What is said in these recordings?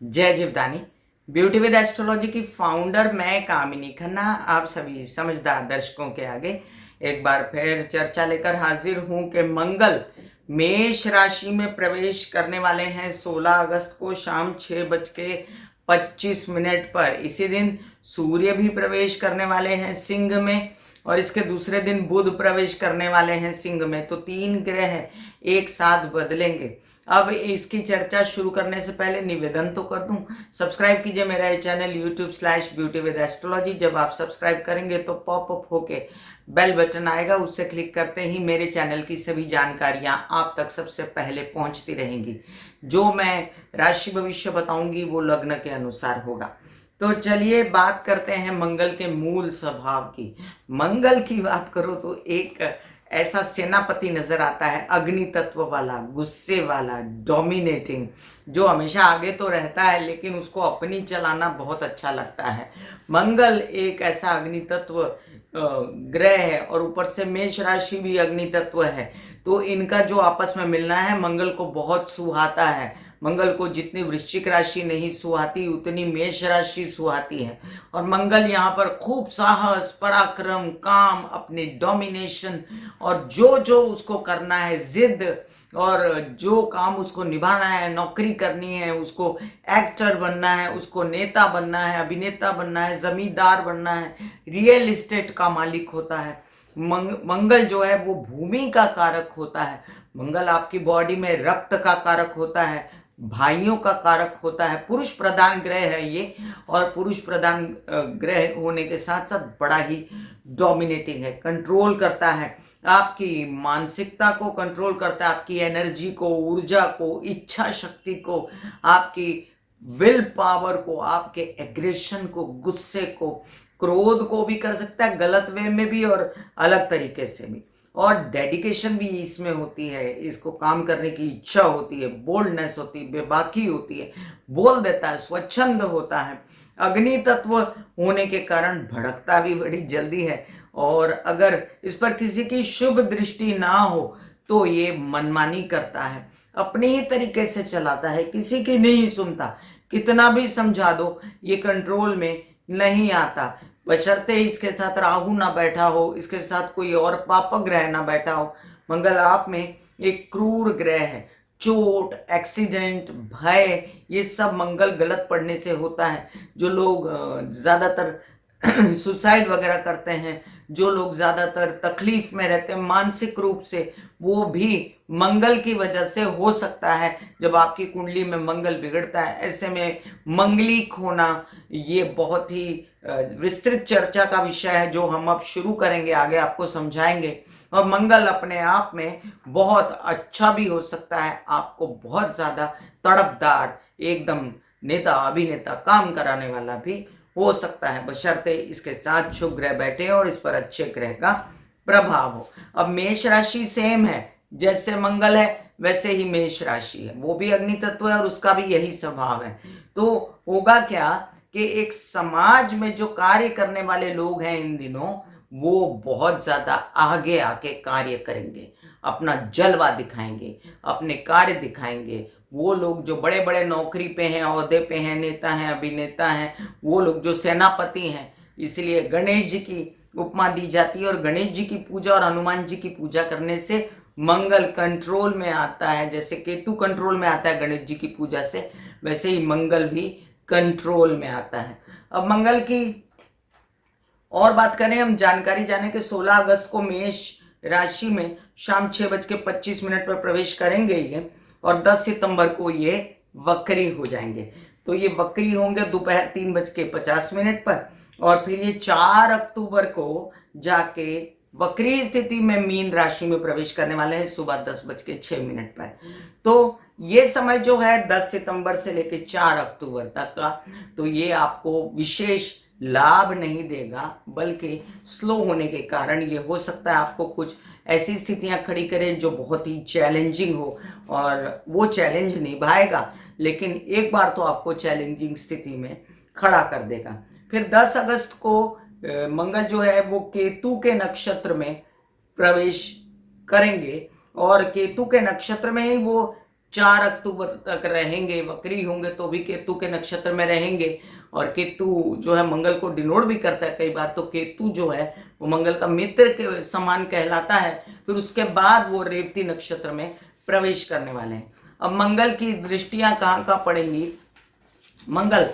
जय Jivdani. Beauty with astrology की founder मैं कामिनी खन्ना आप सभी समझदार दर्शकों के आगे एक बार फिर चर्चा लेकर हाजिर हूं कि मंगल मेष राशि में प्रवेश करने वाले हैं 16 अगस्त को शाम 6:25 पर। इसी दिन सूर्य भी प्रवेश करने वाले हैं सिंह में और इसके दूसरे दिन बुध प्रवेश करने वाले हैं सिंह में। तो तीन ग्रह एक साथ बदलेंगे। अब इसकी चर्चा शुरू करने से पहले निवेदन तो कर दूं, सब्सक्राइब कीजिए मेरा ये चैनल YouTube/ब्यूटी विद एस्ट्रोलॉजी। जब आप सब्सक्राइब करेंगे तो पॉपअप होके बेल बटन आएगा, उससे क्लिक करते ही मेरे चैनल की सभी जानकारियां आप तक सबसे पहले पहुंचती रहेंगी। जो मैं राशि भविष्य बताऊंगी वो लग्न के अनुसार होगा। तो चलिए बात करते हैं मंगल के मूल स्वभाव की। मंगल की बात करो तो एक ऐसा सेनापति नजर आता है, अग्नि तत्व वाला, गुस्से वाला, डोमिनेटिंग, जो हमेशा आगे तो रहता है लेकिन उसको अपनी चलाना बहुत अच्छा लगता है। मंगल एक ऐसा अग्नि तत्व ग्रह है और ऊपर से मेष राशि भी अग्नि तत्व है। तो इनका जो आपस में मिलना है मंगल को बहुत सुहाता है। मंगल को जितनी वृश्चिक राशि नहीं सुहाती उतनी मेष राशि सुहाती है। और मंगल यहाँ पर खूब साहस, पराक्रम, काम, अपने डोमिनेशन और जो जो उसको करना है, जिद, और जो काम उसको निभाना है, नौकरी करनी है, उसको एक्टर बनना है, उसको नेता बनना है, अभिनेता बनना है, जमींदार बनना है, रियल एस्टेट का मालिक होता है। मंगल जो है वो भूमि का कारक होता है। मंगल आपकी बॉडी में रक्त का कारक होता है, भाइयों का कारक होता है। पुरुष प्रधान ग्रह है ये, और पुरुष प्रधान ग्रह होने के साथ साथ बड़ा ही डोमिनेटिंग है, कंट्रोल करता है आपकी मानसिकता को, कंट्रोल करता है आपकी एनर्जी को, ऊर्जा को, इच्छा शक्ति को, आपकी विल पावर को, आपके एग्रेशन को, गुस्से को, क्रोध को भी कर सकता है, गलत वे में भी और अलग तरीके से भी। और डेडिकेशन भी इसमें होती है, इसको काम करने की इच्छा होती है, बोल्डनेस होती है, बेबाकी होती है, बोल देता है, स्वच्छंद होता है। अग्नि तत्व होने के कारण भड़कता भी बड़ी जल्दी है, और अगर इस पर किसी की शुभ दृष्टि ना हो तो ये मनमानी करता है, अपने ही तरीके से चलाता है, किसी की नहीं सुनता, कितना भी समझा दो ये कंट्रोल में नहीं आता, बशर्ते इसके साथ राहु ना बैठा हो, इसके साथ कोई और पाप ग्रह ना बैठा हो। मंगल आप में एक क्रूर ग्रह है। चोट, एक्सीडेंट, भय, ये सब मंगल गलत पड़ने से होता है। जो लोग ज्यादातर सुसाइड वगैरह करते हैं, जो लोग ज्यादातर तकलीफ में रहते हैं मानसिक रूप से, वो भी मंगल की वजह से हो सकता है। जब आपकी कुंडली में मंगल बिगड़ता है, ऐसे में मंगलिक होना ये बहुत ही विस्तृत चर्चा का विषय है, जो हम अब शुरू करेंगे, आगे आपको समझाएंगे। और मंगल अपने आप में बहुत अच्छा भी हो सकता है, आपको बहुत ज्यादा तड़पदार, एकदम नेता, अभिनेता, काम कराने वाला भी हो सकता है, बशर्ते इसके साथ शुभ ग्रह बैठे और इस पर अच्छे ग्रह का प्रभाव हो। अब मेष राशि सेम है, जैसे मंगल है वैसे ही मेष राशि है, वो भी अग्नि तत्व है और उसका भी यही स्वभाव है। तो होगा क्या कि एक समाज में जो कार्य करने वाले लोग हैं इन दिनों, वो बहुत ज्यादा आगे आके कार्य करेंगे, अपना जलवा दिखाएंगे, अपने कार्य दिखाएंगे। वो लोग जो बड़े बड़े नौकरी पे हैं, ओहदे पे हैं, नेता हैं, अभिनेता हैं, वो लोग जो सेनापति हैं, इसलिए गणेश जी की उपमा दी जाती है। और गणेश जी की पूजा और हनुमान जी की पूजा करने से मंगल कंट्रोल में आता है। जैसे केतु कंट्रोल में आता है गणेश जी की पूजा से, वैसे ही मंगल भी कंट्रोल में आता है। अब मंगल की और बात करें, हम जानकारी जाने के 16 अगस्त को मेष राशि में शाम 6:25 पर प्रवेश करेंगे ये, और 10 सितंबर को ये वक्री हो जाएंगे। तो ये वक्री होंगे दोपहर 3:50 पर, और फिर ये 4 अक्टूबर को जाके वक्री स्थिति में मीन राशि में प्रवेश करने वाले हैं सुबह 10:06 पर। तो ये समय जो है 10 सितंबर से लेकर 4 अक्टूबर तक का, तो ये आपको विशेष लाभ नहीं देगा, बल्कि स्लो होने के कारण ये हो सकता है आपको कुछ ऐसी स्थितियां खड़ी करे जो बहुत ही चैलेंजिंग हो, और वो चैलेंज निभाएगा, लेकिन एक बार तो आपको चैलेंजिंग स्थिति में खड़ा कर देगा। फिर 10 अगस्त को मंगल जो है वो केतु के नक्षत्र में प्रवेश करेंगे, और केतु के नक्षत्र में ही वो 4 अक्टूबर तक रहेंगे, वक्री होंगे तो भी केतु के नक्षत्र में रहेंगे। और केतु जो है मंगल को डिनोट भी करता है कई बार, तो केतु जो है वो मंगल का मित्र के समान कहलाता है। फिर उसके बाद वो रेवती नक्षत्र में प्रवेश करने वाले हैं। अब मंगल की दृष्टियां कहाँ कहाँ पड़ेंगी? मंगल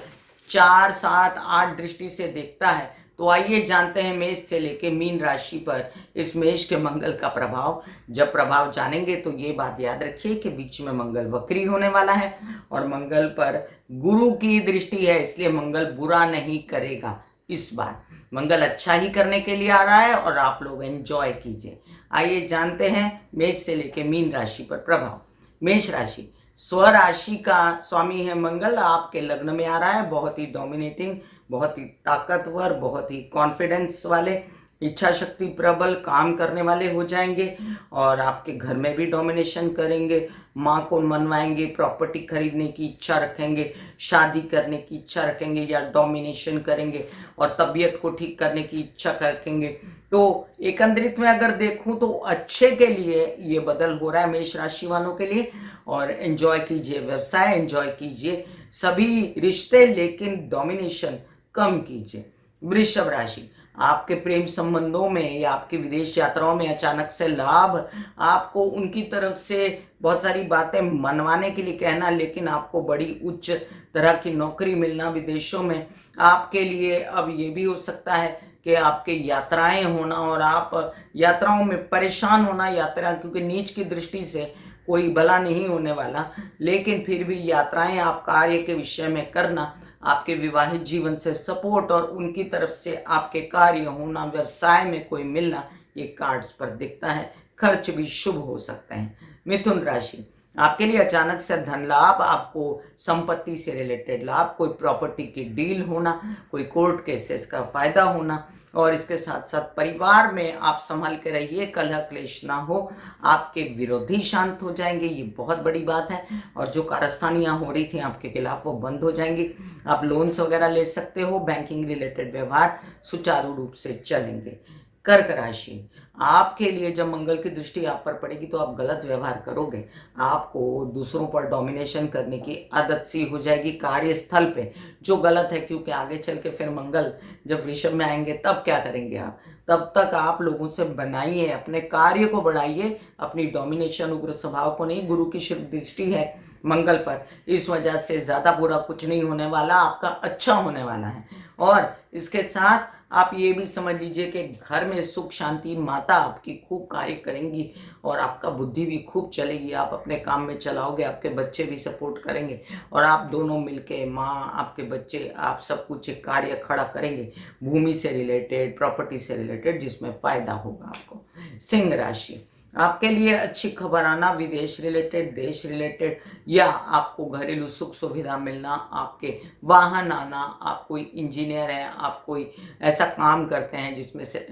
4, 7, 8 दृष्टि से देखता है। तो आइए जानते हैं मेष से लेके मीन राशि पर इस मेष के मंगल का प्रभाव। जब प्रभाव जानेंगे तो ये बात याद रखिए कि बीच में मंगल वक्री होने वाला है और मंगल पर गुरु की दृष्टि है, इसलिए मंगल बुरा नहीं करेगा। इस बार मंगल अच्छा ही करने के लिए आ रहा है और आप लोग एंजॉय कीजिए। आइए जानते हैं मेष से लेके मीन राशि पर प्रभाव। मेष राशि, स्वराशि का स्वामी है मंगल, आपके लग्न में आ रहा है। बहुत ही डोमिनेटिंग, बहुत ही ताकतवर, बहुत ही कॉन्फिडेंस वाले, इच्छा शक्ति प्रबल, काम करने वाले हो जाएंगे और आपके घर में भी डोमिनेशन करेंगे। माँ को मनवाएंगे, प्रॉपर्टी खरीदने की इच्छा रखेंगे, शादी करने की इच्छा रखेंगे या डोमिनेशन करेंगे और तबीयत को ठीक करने की इच्छा रखेंगे। तो एकंदरित में अगर देखूं तो अच्छे के लिए ये बदल हो रहा है मेष राशि वालों के लिए। और एंजॉय कीजिए, व्यवसाय एंजॉय कीजिए, सभी रिश्ते, लेकिन डोमिनेशन कम कीजिए। वृषभ राशि, आपके प्रेम संबंधों में या आपकी विदेश यात्राओं में अचानक से लाभ, आपको उनकी तरफ से बहुत सारी बातें मनवाने के लिए कहना, लेकिन आपको बड़ी उच्च तरह की नौकरी मिलना विदेशों में। आपके लिए अब ये भी हो सकता है कि आपके यात्राएं होना और आप यात्राओं में परेशान होना। यात्रा क्योंकि नीच की दृष्टि से कोई भला नहीं होने वाला, लेकिन फिर भी यात्राएं आप कार्य के विषय में करना, आपके विवाहित जीवन से सपोर्ट और उनकी तरफ से आपके कार्य होना, व्यवसाय में कोई मिलना, ये कार्ड्स पर दिखता है। खर्च भी शुभ हो सकते हैं। मिथुन राशि, आपके लिए अचानक से धन लाभ, आपको संपत्ति से रिलेटेड लाभ, कोई प्रॉपर्टी की डील होना, कोई कोर्ट केसेस का फायदा होना और इसके साथ साथ परिवार में आप संभाल के रहिए, कलह क्लेश ना हो, आपके विरोधी शांत हो जाएंगे, ये बहुत बड़ी बात है। और जो कारस्तानियां हो रही थी आपके खिलाफ वो बंद हो जाएंगी। आप लोन्स वगैरह ले सकते हो, बैंकिंग रिलेटेड व्यवहार सुचारू रूप से चलेंगे। कर्क राशि, आपके लिए जब मंगल की दृष्टि आप पर पड़ेगी तो आप गलत व्यवहार करोगे, आपको दूसरों पर डोमिनेशन करने की आदत सी हो जाएगी कार्यस्थल पे, जो गलत है। क्योंकि आगे चल के फिर मंगल जब वृषभ में आएंगे तब क्या करेंगे आप? तब तक आप लोगों से बनाइए, अपने कार्य को बढ़ाइए, अपनी डोमिनेशन उग्र स्वभाव को नहीं। गुरु की शुभ दृष्टि है मंगल पर, इस वजह से ज्यादा बुरा कुछ नहीं होने वाला, आपका अच्छा होने वाला है। और इसके साथ आप ये भी समझ लीजिए कि घर में सुख शांति, माता आपकी खूब कार्य करेंगी और आपका बुद्धि भी खूब चलेगी। आप अपने काम में चलाओगे, आपके बच्चे भी सपोर्ट करेंगे और आप दोनों मिलके, माँ, आपके बच्चे, आप सब कुछ एक कार्य खड़ा करेंगे भूमि से रिलेटेड, प्रॉपर्टी से रिलेटेड, जिसमें फायदा होगा आपको। सिंह राशि, आपके लिए अच्छी खबर आना, विदेश रिलेटेड, देश रिलेटेड, या आपको घरेलू सुख सुविधा मिलना, आपके वाहन आना, आप कोई इंजीनियर हैं, आप कोई ऐसा काम करते हैं जिसमें से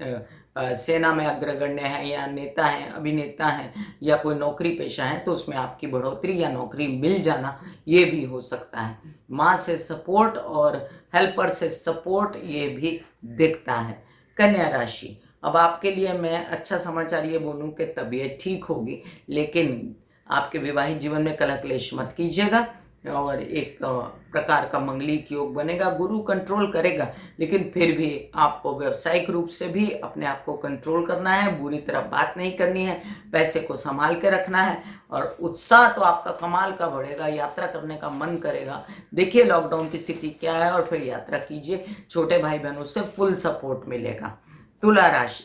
सेना में अग्रगण्य है या नेता हैं, अभिनेता हैं या कोई नौकरी पेशा है, तो उसमें आपकी बढ़ोतरी या नौकरी मिल जाना, ये भी हो सकता है। माँ से सपोर्ट और हेल्पर से सपोर्ट ये भी दिखता है। कन्या राशि, अब आपके लिए मैं अच्छा समाचार ये बोलूं कि तबीयत ठीक होगी, लेकिन आपके विवाहित जीवन में कलह क्लेश मत कीजिएगा और एक प्रकार का मंगलिक योग बनेगा। गुरु कंट्रोल करेगा, लेकिन फिर भी आपको व्यावसायिक रूप से भी अपने आप को कंट्रोल करना है, बुरी तरह बात नहीं करनी है, पैसे को संभाल के रखना है और उत्साह तो आपका कमाल का बढ़ेगा, यात्रा करने का मन करेगा। देखिए लॉकडाउन की स्थिति क्या है और फिर यात्रा कीजिए, छोटे भाई बहनों से फुल सपोर्ट मिलेगा। तुला राशि,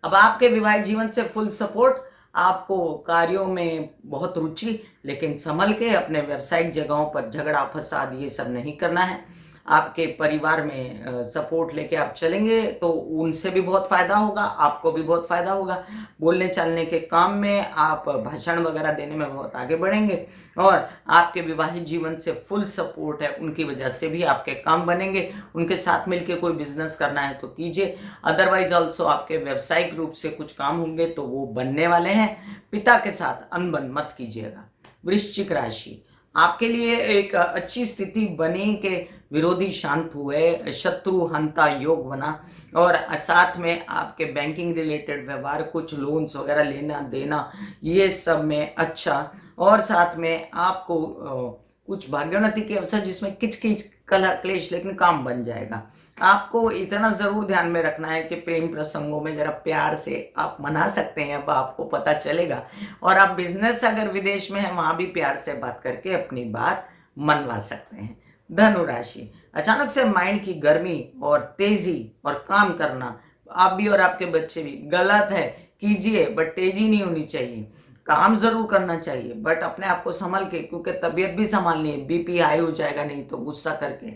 अब आपके विवाहित जीवन से फुल सपोर्ट, आपको कार्यों में बहुत रुचि, लेकिन संभल के, अपने व्यावसायिक जगहों पर झगड़ा फसाद ये सब नहीं करना है। आपके परिवार में सपोर्ट लेके आप चलेंगे तो उनसे भी बहुत फायदा होगा, आपको भी बहुत फायदा होगा। बोलने चालने के काम में आप भाषण वगैरह देने में बहुत आगे बढ़ेंगे और आपके विवाहित जीवन से फुल सपोर्ट है, उनकी वजह से भी आपके काम बनेंगे। उनके साथ मिलके कोई बिजनेस करना है तो कीजिए, अदरवाइज ऑल्सो आपके व्यावसायिक रूप से कुछ काम होंगे तो वो बनने वाले हैं। पिता के साथ अनबन मत कीजिएगा। वृश्चिक राशि, आपके लिए एक अच्छी स्थिति बनी कि विरोधी शांत हुए, शत्रु हंता योग बना, और साथ में आपके बैंकिंग रिलेटेड व्यवहार, कुछ लोन्स वगैरह लेना देना, ये सब में अच्छा। और साथ में आपको कुछ भाग्योन्नति के अवसर जिसमें किच किच कलह क्लेश, लेकिन काम बन जाएगा। आपको इतना जरूर ध्यान में रखना है कि प्रेम प्रसंगों में जरा प्यार से आप मना सकते हैं, अब आपको पता चलेगा। और आप बिजनेस अगर विदेश में है, वहां भी प्यार से बात करके अपनी बात मनवा सकते हैं। धनु राशि, अचानक से माइंड की गर्मी और तेजी और काम करना, आप भी और आपके बच्चे भी, गलत है, कीजिए बट तेजी नहीं होनी चाहिए। काम जरूर करना चाहिए बट अपने आप को संभल के, क्योंकि तबीयत भी संभालनी है, बीपी हाई हो जाएगा नहीं तो गुस्सा करके।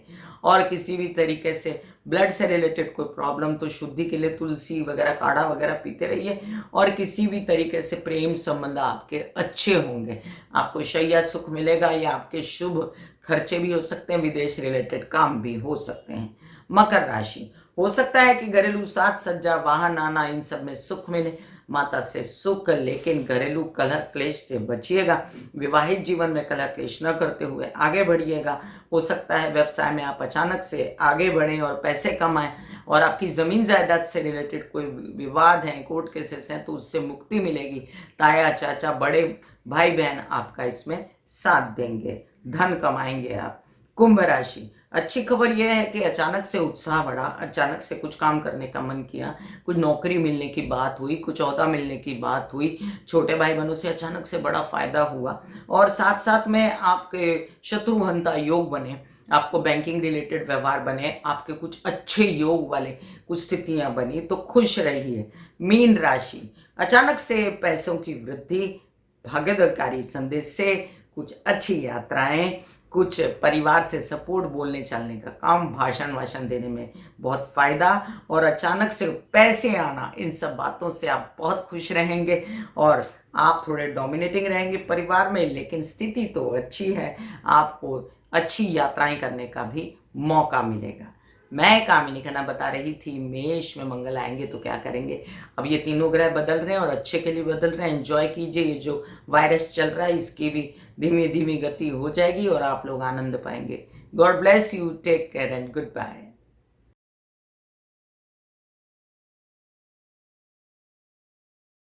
और किसी भी तरीके से ब्लड से रिलेटेड कोई प्रॉब्लम तो शुद्धि के लिए तुलसी वगैरह, काढ़ा वगैरह पीते रहिए। और किसी भी तरीके से प्रेम संबंध आपके अच्छे होंगे, आपको शैया सुख मिलेगा, या आपके शुभ खर्चे भी हो सकते हैं, विदेश रिलेटेड काम भी हो सकते हैं। मकर राशि, हो सकता है कि घरेलू साज सज्जा, वाहन आना, इन सब में सुख मिले, माता से सुख, लेकिन घरेलू कलह क्लेश से बचिएगा। विवाहित जीवन में कलह क्लेश न करते हुए आगे बढ़िएगा। हो सकता है व्यवसाय में आप अचानक से आगे बढ़ें और पैसे कमाएं, और आपकी जमीन जायदाद से रिलेटेड कोई विवाद है, कोर्ट केसेस हैं, तो उससे मुक्ति मिलेगी। ताया चाचा बड़े भाई बहन आपका इसमें साथ देंगे, धन कमाएंगे आप। कुंभ राशि, अच्छी खबर यह है कि अचानक से उत्साह बढ़ा, अचानक से कुछ काम करने का मन किया, कुछ नौकरी मिलने की बात हुई, कुछ ओहदा मिलने की बात हुई, छोटे भाई बहनों से अचानक से बड़ा फायदा हुआ। और साथ साथ में आपके शत्रुहंता योग बने, आपको बैंकिंग रिलेटेड व्यवहार बने, आपके कुछ अच्छे योग वाले कुछ स्थितियां बनी, तो खुश रहिए। मीन राशि, अचानक से पैसों की वृद्धि, भाग्यकारी संदेश से कुछ अच्छी यात्राएं, कुछ परिवार से सपोर्ट, बोलने चालने का काम, भाषण वाषण देने में बहुत फायदा, और अचानक से पैसे आना, इन सब बातों से आप बहुत खुश रहेंगे। और आप थोड़े डोमिनेटिंग रहेंगे परिवार में, लेकिन स्थिति तो अच्छी है, आपको अच्छी यात्राएं करने का भी मौका मिलेगा। मैं कामिनी खन्ना बता रही थी मेष में मंगल आएंगे तो क्या करेंगे। अब ये तीनों ग्रह बदल रहे हैं और अच्छे के लिए बदल रहे हैं। एंजॉय कीजिए, ये जो वायरस चल रहा है इसकी भी धीमी धीमी गति हो जाएगी और आप लोग आनंद पाएंगे। God bless you, take care and good bye.